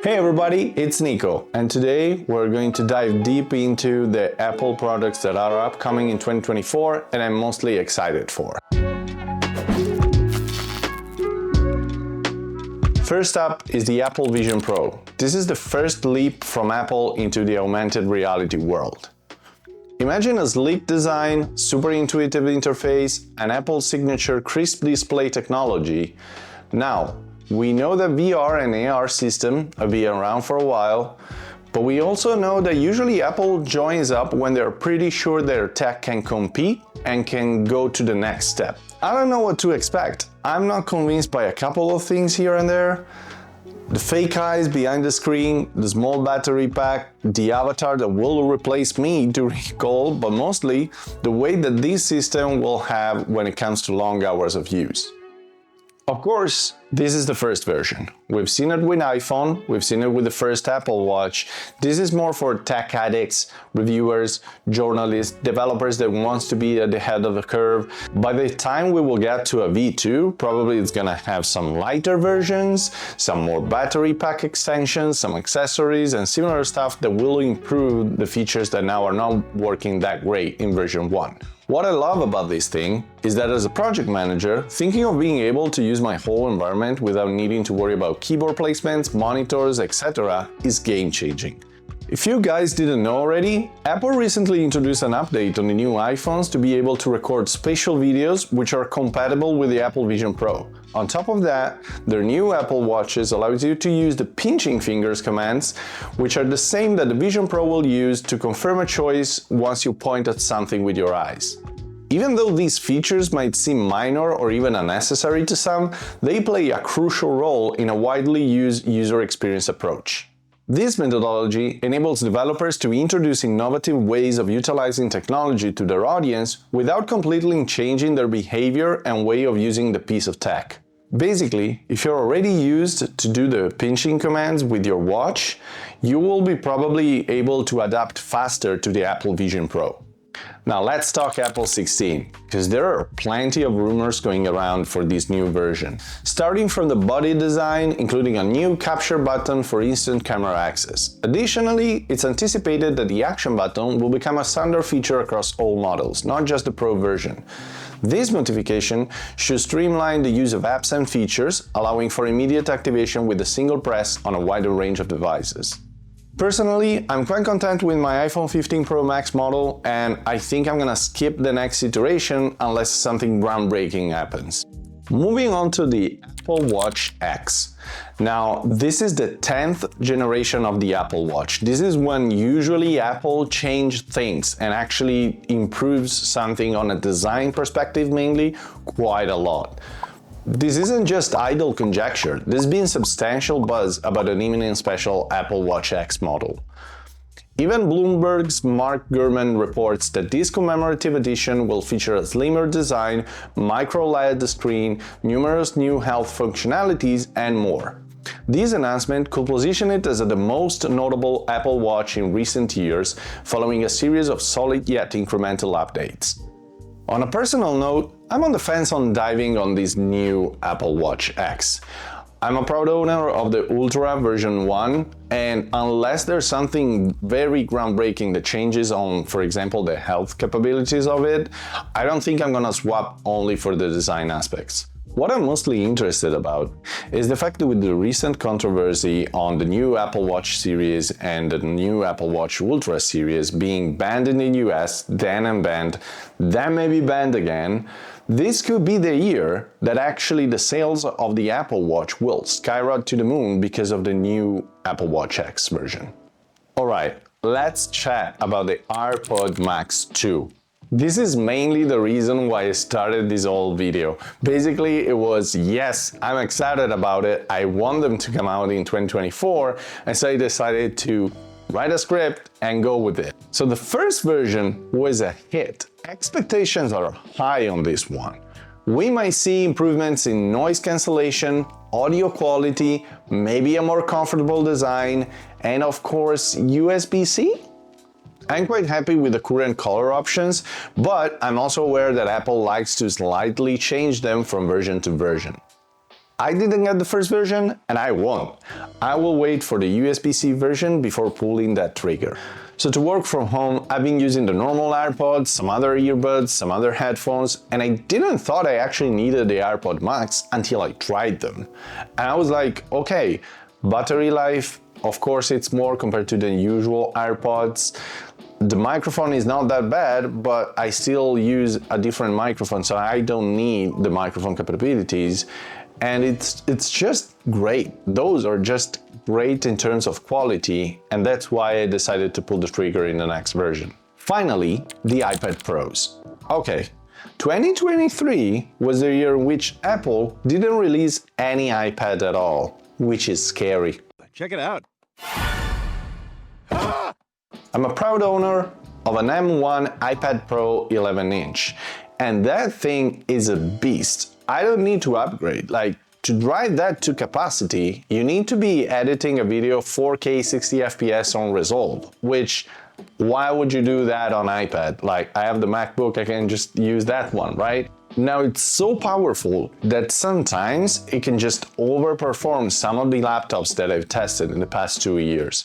Hey everybody, it's Nico, and today we're going to dive deep into the Apple products that are upcoming in 2024 and I'm mostly excited for. First up is the Apple Vision Pro. This is the first leap from Apple into the augmented reality world. Imagine a sleek design, super intuitive interface, and Apple's signature crisp display technology. Now, we know that VR and AR systems have been around for a while, but we also know that usually Apple joins up when they're pretty sure their tech can compete and can go to the next step. I don't know what to expect. I'm not convinced by a couple of things here and there. The fake eyes behind the screen, the small battery pack, the avatar that will replace me during call, but mostly the way that this system will have when it comes to long hours of use. Of course, this is the first version. We've seen it with iPhone, we've seen it with the first Apple Watch. This is more for tech addicts, reviewers, journalists, developers that wants to be at the head of the curve. By the time we will get to a V2, probably it's gonna have some lighter versions, some more battery pack extensions, some accessories, and similar stuff that will improve the features that now are not working that great in version 1. What I love about this thing is that as a project manager, thinking of being able to use my whole environment without needing to worry about keyboard placements, monitors, etc. is game-changing. If you guys didn't know already, Apple recently introduced an update on the new iPhones to be able to record spatial videos which are compatible with the Apple Vision Pro. On top of that, their new Apple Watches allows you to use the pinching fingers commands, which are the same that the Vision Pro will use to confirm a choice once you point at something with your eyes. Even though these features might seem minor or even unnecessary to some, they play a crucial role in a widely used user experience approach. This methodology enables developers to introduce innovative ways of utilizing technology to their audience without completely changing their behavior and way of using the piece of tech. Basically, if you're already used to do the pinching commands with your watch, you will be probably able to adapt faster to the Apple Vision Pro. Now let's talk Apple 16, because there are plenty of rumors going around for this new version. Starting from the body design, including a new capture button for instant camera access. Additionally, it's anticipated that the action button will become a standard feature across all models, not just the Pro version. This modification should streamline the use of apps and features, allowing for immediate activation with a single press on a wider range of devices. Personally, I'm quite content with my iPhone 15 Pro Max model, and I think I'm gonna skip the next iteration unless something groundbreaking happens. Moving on to the Apple Watch X. Now, this is the 10th generation of the Apple Watch. This is when usually Apple changes things and actually improves something on a design perspective mainly quite a lot. This isn't just idle conjecture, there's been substantial buzz about an imminent special Apple Watch X model. Even Bloomberg's Mark Gurman reports that this commemorative edition will feature a slimmer design, micro-LED screen, numerous new health functionalities, and more. This announcement could position it as the most notable Apple Watch in recent years, following a series of solid yet incremental updates. On a personal note, I'm on the fence on diving on this new Apple Watch X. I'm a proud owner of the Ultra version 1, and unless there's something very groundbreaking that changes on, for example, the health capabilities of it, I don't think I'm gonna swap only for the design aspects. What I'm mostly interested about is the fact that with the recent controversy on the new Apple Watch series and the new Apple Watch Ultra series being banned in the US, then unbanned, then maybe banned again, this could be the year that actually the sales of the Apple Watch will skyrocket to the moon because of the new Apple Watch X version. Alright, let's chat about the AirPods Max 2. This is mainly the reason why I started this whole video. Basically, it was, yes, I'm excited about it, I want them to come out in 2024, and so I decided to write a script and go with it. So the first version was a hit. Expectations are high on this one. We might see improvements in noise cancellation, audio quality, maybe a more comfortable design, and of course, USB-C? I'm quite happy with the current color options, but I'm also aware that Apple likes to slightly change them from version to version. I didn't get the first version and I won't. I will wait for the USB-C version before pulling that trigger. So to work from home, I've been using the normal AirPods, some other earbuds, some other headphones, and I didn't thought I actually needed the AirPods Max until I tried them. And I was like, okay, battery life, of course it's more compared to the usual AirPods. The microphone is not that bad, but I still use a different microphone, so I don't need the microphone capabilities. And it's just great. Those are just great in terms of quality, and that's why I decided to pull the trigger in the next version. Finally, the iPad Pros. Okay, 2023 was the year in which Apple didn't release any iPad at all, which is scary. Check it out. I'm a proud owner of an M1 iPad Pro 11-inch, and that thing is a beast. I don't need to upgrade. Like, to drive that to capacity, you need to be editing a video 4K 60 FPS on Resolve, which, why would you do that on iPad? Like, I have the MacBook, I can just use that one, right? Now, it's so powerful that sometimes it can just overperform some of the laptops that I've tested in the past 2 years.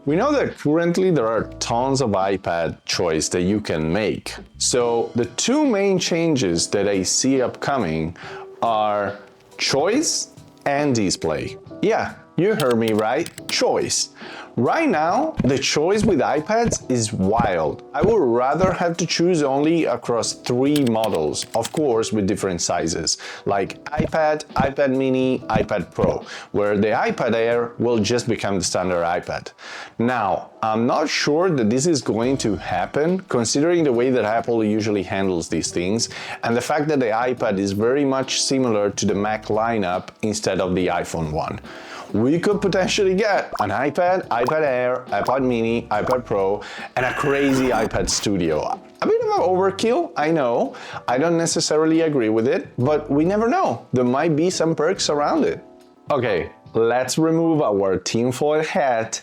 We know that currently there are tons of iPad choice that you can make. So the two main changes that I see upcoming are choice and display. Yeah, you heard me right, choice. Right now, the choice with iPads is wild. I would rather have to choose only across 3 models, of course with different sizes, like iPad, iPad mini, iPad Pro, where the iPad Air will just become the standard iPad. Now, I'm not sure that this is going to happen, considering the way that Apple usually handles these things, and the fact that the iPad is very much similar to the Mac lineup instead of the iPhone one. We could potentially get an iPad, iPad Air, iPad mini, iPad Pro, and a crazy iPad Studio. A bit of an overkill, I know. I don't necessarily agree with it, but we never know. There might be some perks around it. Okay, let's remove our tinfoil hat,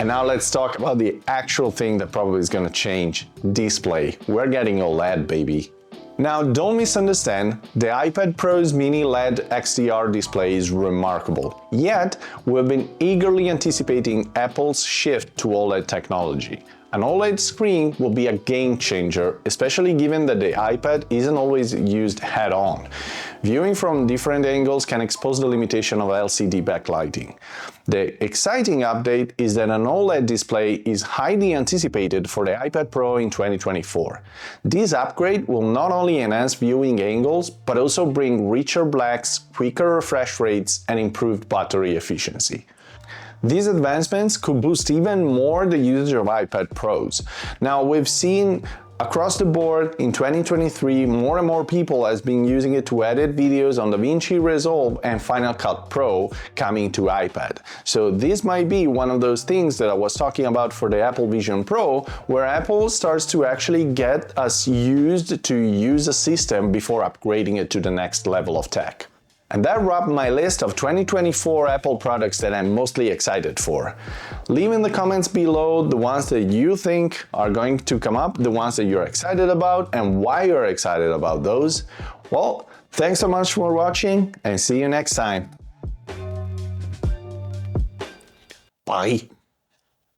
and now let's talk about the actual thing that probably is gonna change: display. We're getting OLED, baby. Now, don't misunderstand, the iPad Pro's mini LED XDR display is remarkable. Yet, we've been eagerly anticipating Apple's shift to OLED technology. An OLED screen will be a game changer, especially given that the iPad isn't always used head-on. Viewing from different angles can expose the limitation of LCD backlighting. The exciting update is that an OLED display is highly anticipated for the iPad Pro in 2024. This upgrade will not only enhance viewing angles, but also bring richer blacks, quicker refresh rates, and improved battery efficiency. These advancements could boost even more the usage of iPad Pros. Now, we've seen across the board in 2023 more and more people has been using it to edit videos on DaVinci Resolve and Final Cut Pro coming to iPad. So this might be one of those things that I was talking about for the Apple Vision Pro, where Apple starts to actually get us used to use a system before upgrading it to the next level of tech. And that wrapped my list of 2024 Apple products that I'm mostly excited for. Leave in the comments below the ones that you think are going to come up, the ones that you're excited about, and why you're excited about those. Well, thanks so much for watching, and see you next time. Bye.